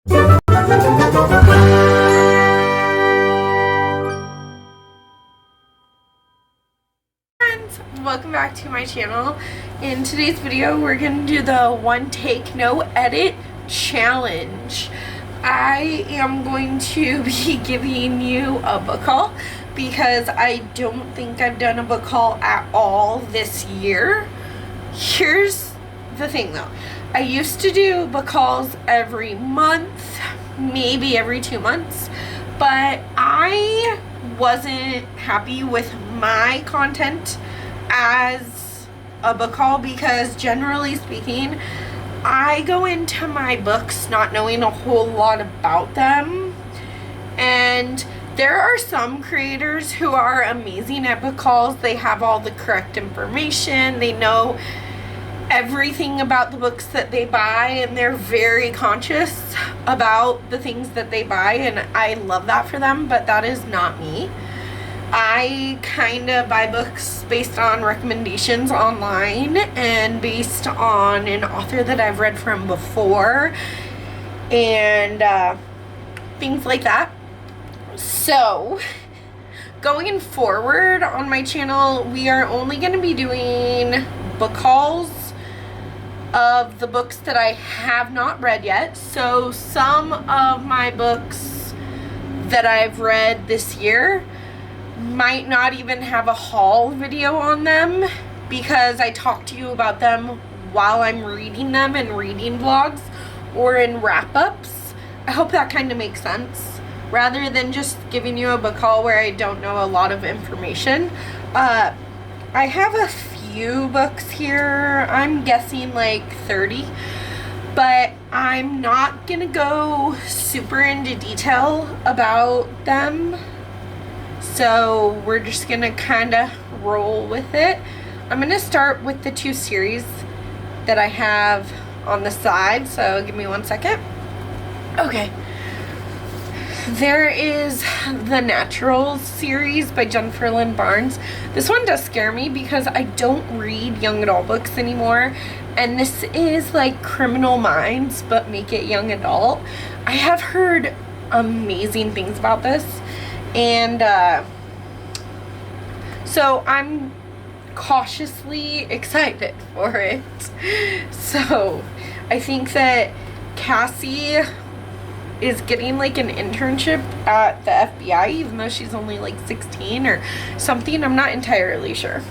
Welcome back to my channel. In today's video we're going to do the one take no edit challenge. I am going to be giving you a book haul because I don't think I've done a book haul at all this year. Here's the thing though, I used to do book hauls every month, maybe every 2 months, but I wasn't happy with my content as a book haul because generally speaking I go into my books not knowing a whole lot about them, and there are some creators who are amazing at book hauls. They have all the correct information, they know everything about the books that they buy, and they're very conscious about the things that they buy, and I love that for them, but that is not me. I kind of buy books based on recommendations online and based on an author that I've read from before and things like that. So going forward on my channel, we are only going to be doing book hauls of the books that I have not read yet. So some of my books that I've read this year might not even have a haul video on them because I talk to you about them while I'm reading them and reading vlogs or in wrap-ups. I hope that kind of makes sense, rather than just giving you a book haul where I don't know a lot of information. I have a few books here, I'm guessing like 30, but I'm not gonna go super into detail about them. So we're just gonna kind of roll with it. I'm gonna start with the 2 series that I have on the side, so give me 1 second. Okay. There is the Naturals series by Jennifer Lynn Barnes. This one does scare me because I don't read young adult books anymore, and this is like Criminal Minds but make it young adult. I have heard amazing things about this, and so I'm cautiously excited for it. So I think that Cassie is getting like an internship at the FBI, even though she's only like 16 or something. I'm not entirely sure.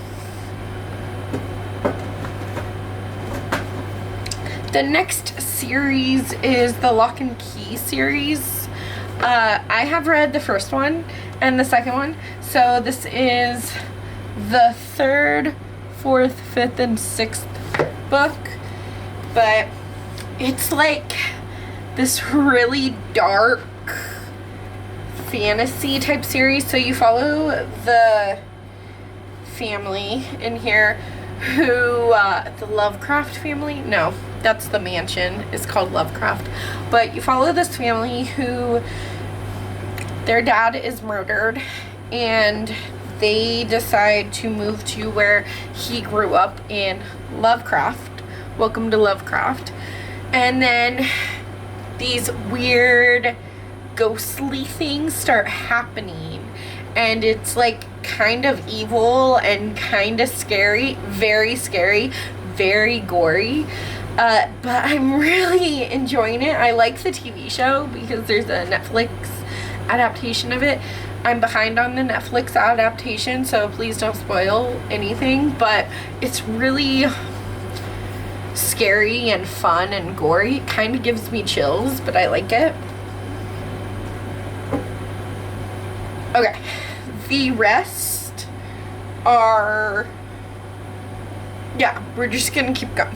The next series is the Lock and Key series. I have read the first one and the second one, so this is the 3rd, 4th, 5th, and 6th book, but it's like this really dark fantasy type series. So you follow the family in here who the Lovecraft family, no, that's the mansion, is called Lovecraft, but you follow this family who their dad is murdered and they decide to move to where he grew up in Lovecraft. Welcome to Lovecraft. And then these weird ghostly things start happening, and it's like kind of evil and kind of scary, very gory, but I'm really enjoying it. I like the TV show because there's a Netflix adaptation of it. I'm behind on the Netflix adaptation, so please don't spoil anything, but it's really scary and fun and gory. It kind of gives me chills, but I like it. Okay, the rest are, yeah, we're just gonna keep going.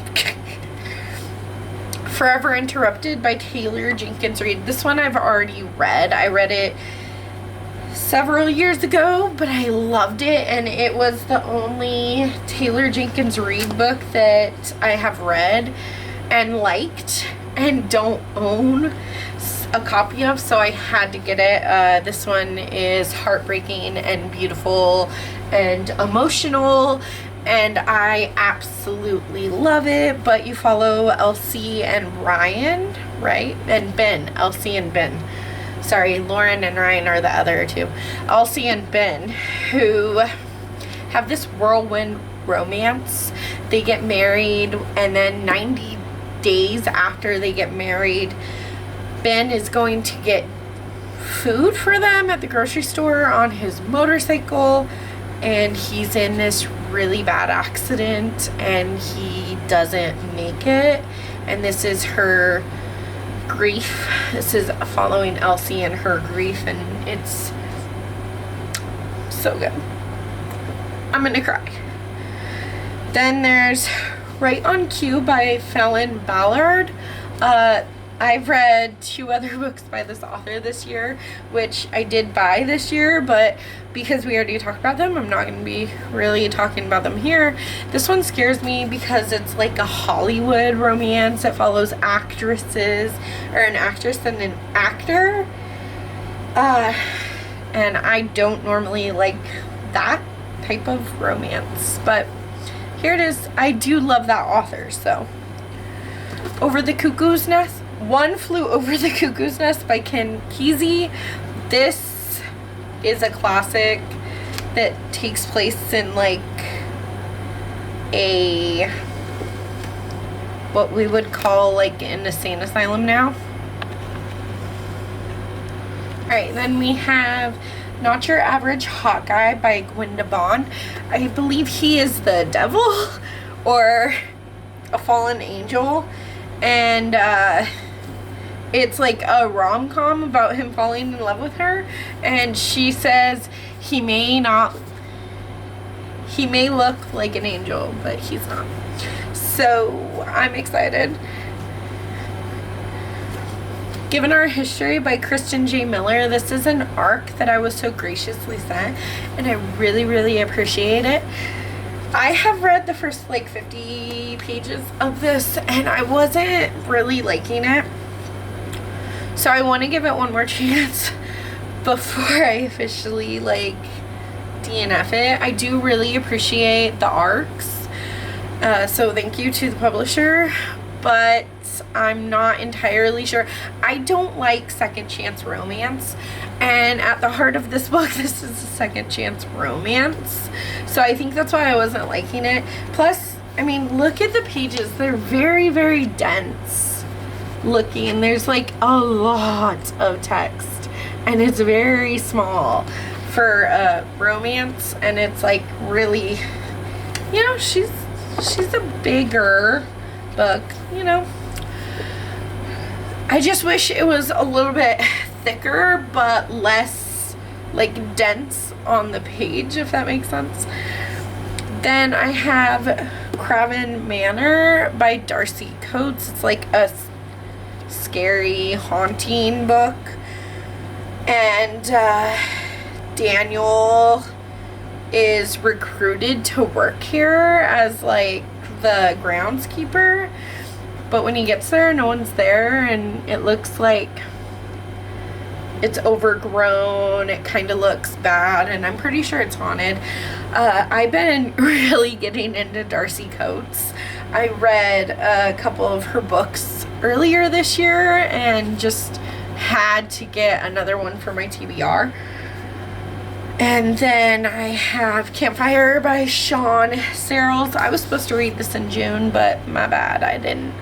Forever Interrupted by Taylor Jenkins Reid. This one I've already read. I read it several years ago, but I loved it, and it was the only Taylor Jenkins Reid book that I have read and liked and don't own a copy of, so I had to get it. This one is heartbreaking and beautiful and emotional, and I absolutely love it. But you follow Elsie and Ryan, right? And Ben, Elsie and Ben. Sorry, Lauren and Ryan are the other two. Elsie and Ben, who have this whirlwind romance. They get married, and then 90 days after they get married, Ben is going to get food for them at the grocery store on his motorcycle, and he's in this really bad accident and he doesn't make it. And this is her grief. This is following Elsie and her grief, and it's so good. I'm gonna cry. Then there's Right on Cue by Fallon Ballard. I've read 2 other books by this author this year, which I did buy this year, but because we already talked about them, I'm not going to be really talking about them here. This one scares me because it's like a Hollywood romance that follows actresses, or an actress and an actor. And I don't normally like that type of romance, but here it is. I do love that author, so. Over the Cuckoo's Nest. One Flew Over the Cuckoo's Nest by Ken Kesey. This is a classic that takes place in like a, what we would call like an insane asylum now. Alright, then we have Not Your Average Hot Guy by Gwenda Bond. I believe he is the devil or a fallen angel, and it's like a rom-com about him falling in love with her, and she says he may look like an angel, but he's not. So I'm excited. Given Our History by Kristen J. Miller. This is an arc that I was so graciously sent, and I really, really appreciate it. I have read the first like 50 pages of this, and I wasn't really liking it. So I want to give it one more chance before I officially like DNF it. I do really appreciate the arcs. So thank you to the publisher, but I'm not entirely sure. I don't like second chance romance, and at the heart of this book, this is a second chance romance. So I think that's why I wasn't liking it. Plus, I mean, look at the pages. They're very, very dense looking. There's like a lot of text, and it's very small for a romance, and it's like really, you know, she's a bigger book, you know. I just wish it was a little bit thicker but less like dense on the page, if that makes sense. Then I have Craven Manor by Darcy Coates. It's like a scary, haunting book, and Daniel is recruited to work here as like the groundskeeper, but when he gets there, no one's there, and it looks like it's overgrown. It kind of looks bad, and I'm pretty sure it's haunted. I've been really getting into Darcy Coates. I read a couple of her books earlier this year and just had to get another one for my TBR. And then I have Campfire by Sean Searles. I was supposed to read this in June, but my bad, I didn't.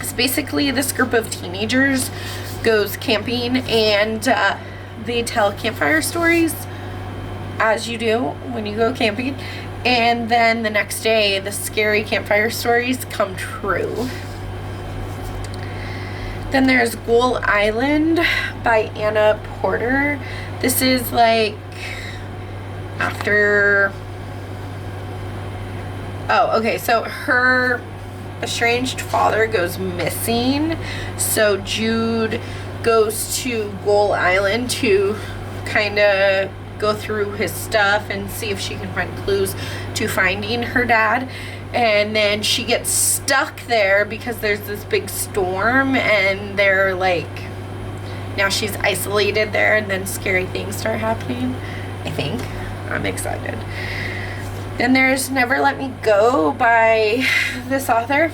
It's basically this group of teenagers goes camping, and they tell campfire stories, as you do when you go camping, and then the next day the scary campfire stories come true. Then there's Ghoul Island by Anna Porter. This is like after, so her estranged father goes missing, so Jude goes to Ghoul Island to kind of go through his stuff and see if she can find clues to finding her dad. And then she gets stuck there because there's this big storm, and they're like, now she's isolated there, and then scary things start happening. I think. I'm excited. Then there's Never Let Me Go by this author.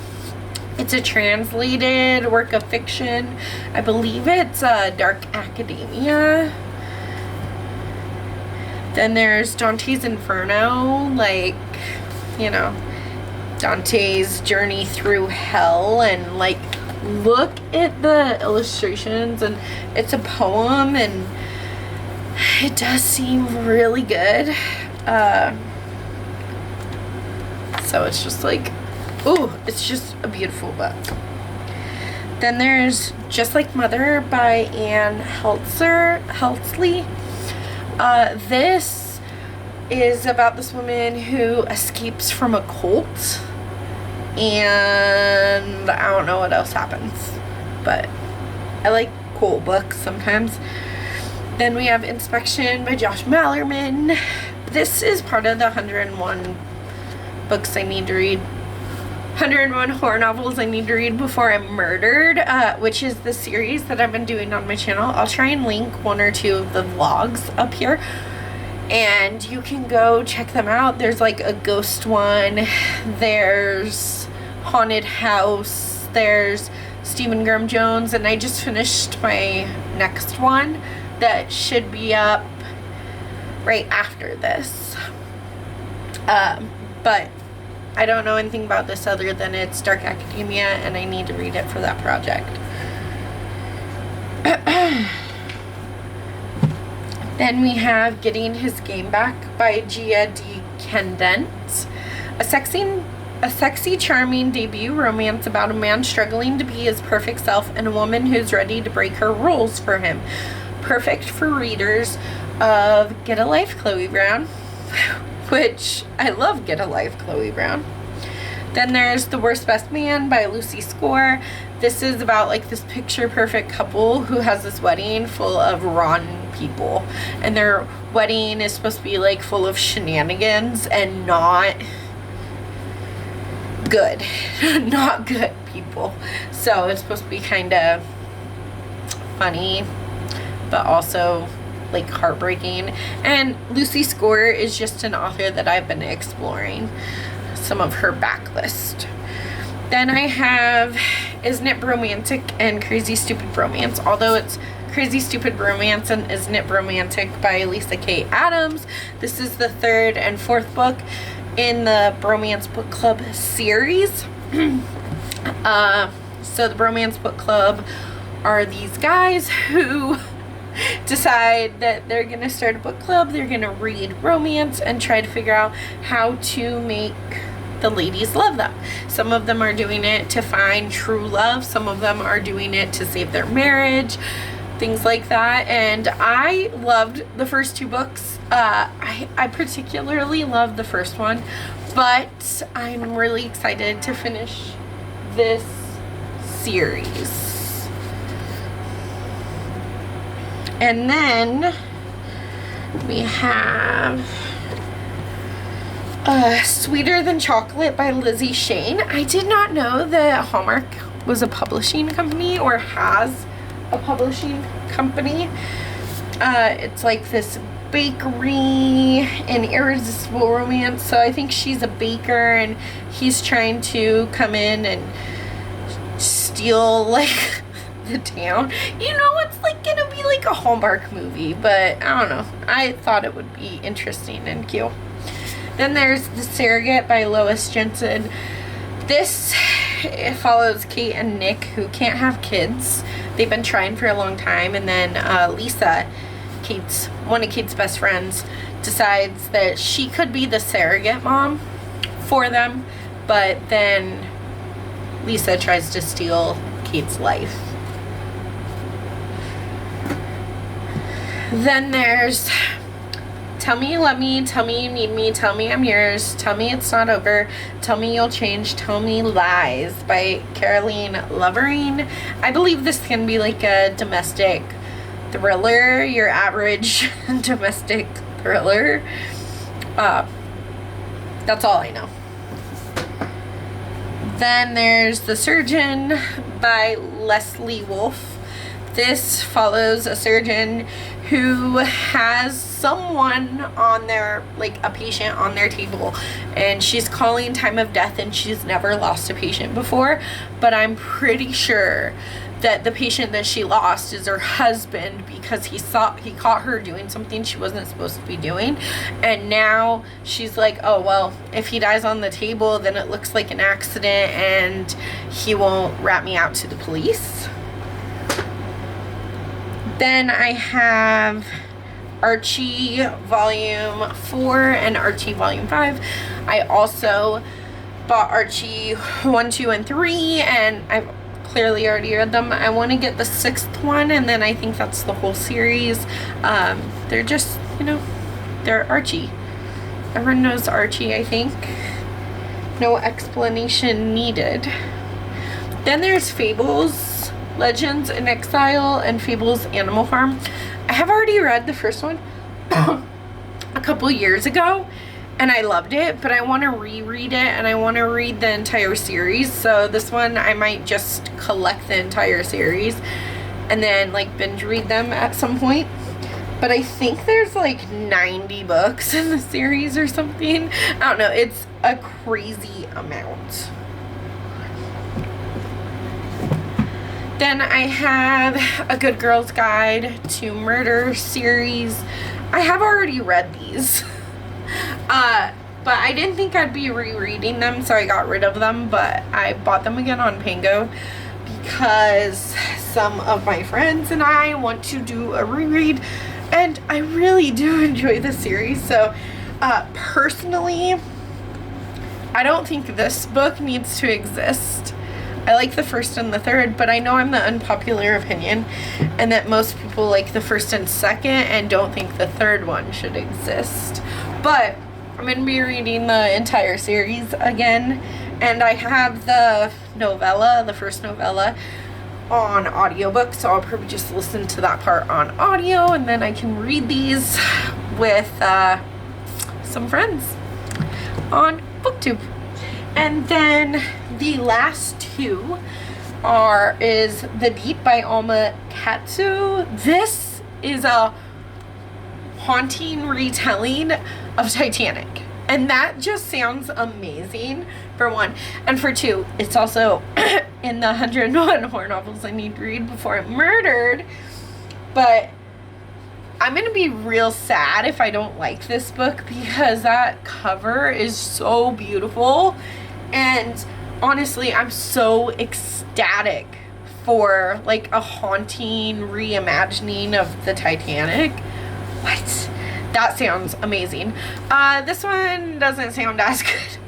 It's a translated work of fiction. I believe it's Dark Academia. Then there's Dante's Inferno, like, you know, Dante's journey through hell, and like, look at the illustrations, and it's a poem, and it does seem really good. So it's just like, ooh, it's just a beautiful book. Then there's Just Like Mother by Anne Helsley. This is about this woman who escapes from a cult, and I don't know what else happens, but I like cool books sometimes. Then we have Inspection by Josh Malerman. This is part of the 101 books I need to read. 101 horror novels I need to read before I'm murdered, which is the series that I've been doing on my channel. I'll try and link one or two of the vlogs up here, and you can go check them out. There's like a ghost one, there's haunted house, there's Stephen Graham Jones, and I just finished my next one that should be up right after this. But I don't know anything about this other than it's Dark Academia, and I need to read it for that project. Then we have Getting His Game Back by Gia D. Kendent. A sexy, charming debut romance about a man struggling to be his perfect self and a woman who's ready to break her rules for him. Perfect for readers of Get a Life, Chloe Brown. Which, I love Get a Life, Chloe Brown. Then there's The Worst Best Man by Lucy Score. This is about like this picture perfect couple who has this wedding full of rotten people. And their wedding is supposed to be like full of shenanigans and not good. Not good people. So it's supposed to be kind of funny, but also like heartbreaking. And Lucy Score is just an author that I've been exploring some of her backlist. Then I have Isn't It Bromantic and Crazy Stupid Bromance. Although it's Crazy Stupid Bromance and Isn't It Bromantic by Lisa K. Adams. This is the third and fourth book in the Bromance Book Club series. So the Bromance Book Club are these guys who decide that they're gonna start a book club. They're gonna read romance and try to figure out how to make the ladies love them. Some of them are doing it to find true love. Some of them are doing it to save their marriage, things like that. And I loved the first two books. I particularly loved the first one, but I'm really excited to finish this series. And then we have Sweeter Than Chocolate by Lizzie Shane. I did not know that Hallmark was a publishing company or has a publishing company. It's like this bakery and irresistible romance. So I think she's a baker and he's trying to come in and steal like the town. You know, it's like gonna be like a Hallmark movie, but I don't know. I thought it would be interesting and cute. Then there's The Surrogate by Lois Jensen. This follows Kate and Nick, who can't have kids. They've been trying for a long time, and then Lisa, one of Kate's best friends, decides that she could be the surrogate mom for them, but then Lisa tries to steal Kate's life. Then there's Tell Me You Love Me, Tell Me You Need Me, Tell Me I'm Yours, Tell Me It's Not Over, Tell Me You'll Change, Tell Me Lies by Caroline Lovering. I believe this can be like a domestic thriller, your average domestic thriller. That's all I know. Then there's The Surgeon by Leslie Wolfe. This follows a surgeon who has someone on their, like a patient on their table, and she's calling time of death, and she's never lost a patient before, but I'm pretty sure that the patient that she lost is her husband, because he caught her doing something she wasn't supposed to be doing, and now she's like, oh well, if he dies on the table, then it looks like an accident and he won't rat me out to the police. Then I have Archie Volume 4 and Archie Volume 5. I also bought Archie 1, 2, and 3, and I've clearly already read them. I want to get the 6th one, and then I think that's the whole series. They're just, you know, they're Archie. Everyone knows Archie, I think. No explanation needed. Then there's Fables, Legends in Exile, and Fables Animal Farm. I have already read the first one a couple years ago, and I loved it, but I want to reread it, and I want to read the entire series. So this one I might just collect the entire series and then like binge read them at some point. But I think there's like 90 books in the series or something. I don't know, it's a crazy amount. Then I have A Good Girl's Guide to Murder series. I have already read these. But I didn't think I'd be rereading them, so I got rid of them, but I bought them again on Pango because some of my friends and I want to do a reread, and I really do enjoy the series. So personally, I don't think this book needs to exist. I like the first and the third, but I know I'm the unpopular opinion, and that most people like the first and second and don't think the third one should exist. But I'm going to be reading the entire series again, and I have the novella, the first novella, on audiobook, so I'll probably just listen to that part on audio, and then I can read these with some friends on BookTube. And then the last two is The Deep by Alma Katsu. This is a haunting retelling of Titanic, and that just sounds amazing, for one. And for two, it's also in the 101 horror novels I need to read before I'm murdered. But I'm gonna be real sad if I don't like this book, because that cover is so beautiful, and honestly, I'm so ecstatic for like a haunting reimagining of the Titanic. What? That sounds amazing. This one doesn't sound as good,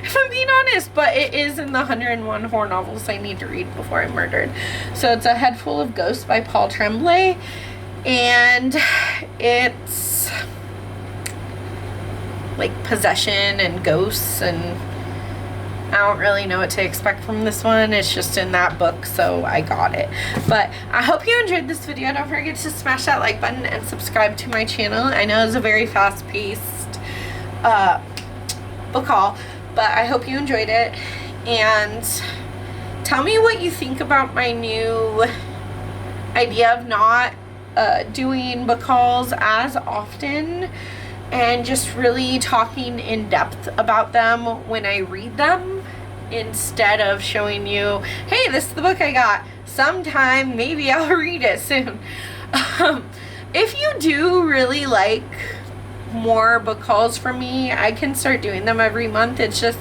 if I'm being honest, but it is in the 101 horror novels I need to read before I'm murdered. So it's A Head Full of Ghosts by Paul Tremblay, and it's like possession and ghosts, and I don't really know what to expect from this one. It's just in that book, so I got it. But I hope you enjoyed this video. Don't forget to smash that like button and subscribe to my channel. I know it's a very fast-paced book haul, but I hope you enjoyed it. And tell me what you think about my new idea of not doing book hauls as often, and just really talking in depth about them when I read them, instead of showing you, hey, this is the book I got. Sometime, maybe I'll read it soon. If you do really like more book hauls from me, I can start doing them every month. It's just,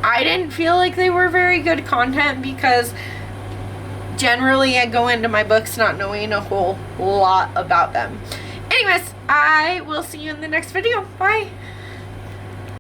I didn't feel like they were very good content, because generally I go into my books not knowing a whole lot about them. Anyways, I will see you in the next video. Bye.